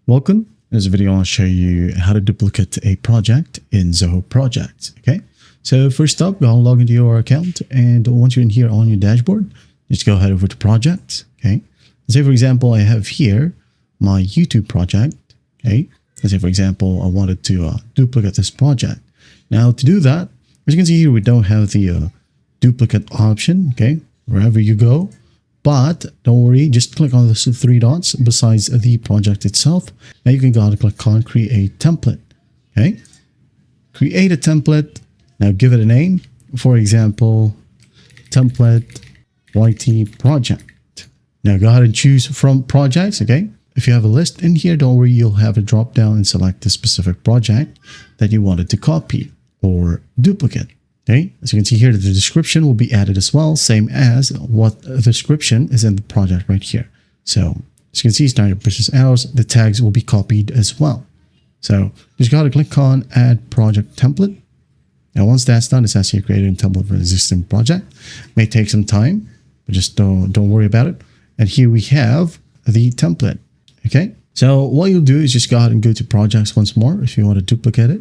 Welcome. In this video, I'll show you how to duplicate a project in Zoho Projects. Okay, so first up, go log into your account, and once you're in here on your dashboard, just go ahead over to projects. Okay, say for example, I have here my YouTube project. Okay, let's say for example, I wanted to duplicate this project. Now to do that, as you can see here, we don't have the duplicate option. Okay, wherever you go. But don't worry, just click on the three dots besides the project itself. Now you can go and click on create template. Okay, create a template. Now give it a name. For example, template YT project. Now go ahead and choose from projects. Okay, if you have a list in here, don't worry, you'll have a drop down and select the specific project that you wanted to copy or duplicate. Okay, as you can see here, the description will be added as well, same as what the description is in the project right here. So as you can see, standard business hours, the tags will be copied as well. So just got to click on add project template. Now, once that's done, it's actually creating a template for an existing project. May take some time, but just don't worry about it. And here we have the template. Okay, so what you'll do is just go ahead and go to projects once more. If you want to duplicate it,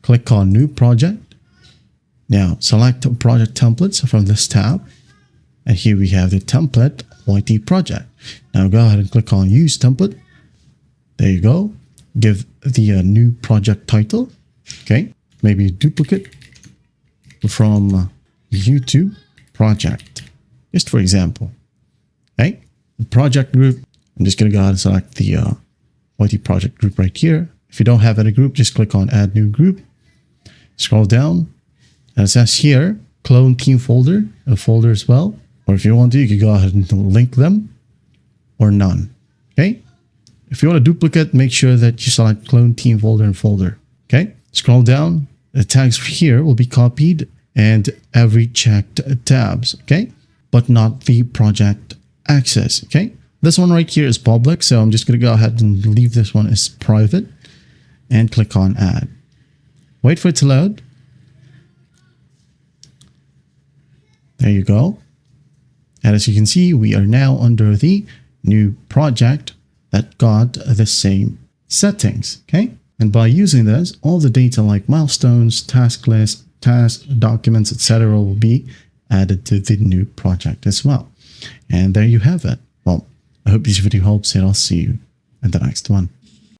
click on new project. Now select project templates from this tab, and here we have the template YT project. Now go ahead and click on use template. There you go. Give the new project title. Okay, maybe a duplicate from YouTube project, just for example. Okay, the project group. I'm just gonna go ahead and select the YT project group right here. If you don't have any group, just click on add new group. Scroll down. And it says here, clone team folder, a folder as well. Or if you want to, you can go ahead and link them or none. Okay. If you want to duplicate, make sure that you select clone team folder and folder. Okay. Scroll down. The tags here will be copied and every checked tabs. Okay. But not the project access. Okay. This one right here is public. So I'm just going to go ahead and leave this one as private and click on add. Wait for it to load. There you go. And as you can see, we are now under the new project that got the same settings. Okay. And by using this, all the data like milestones, task lists, tasks, documents, etc. will be added to the new project as well. And there you have it. Well, I hope this video helps, and I'll see you in the next one.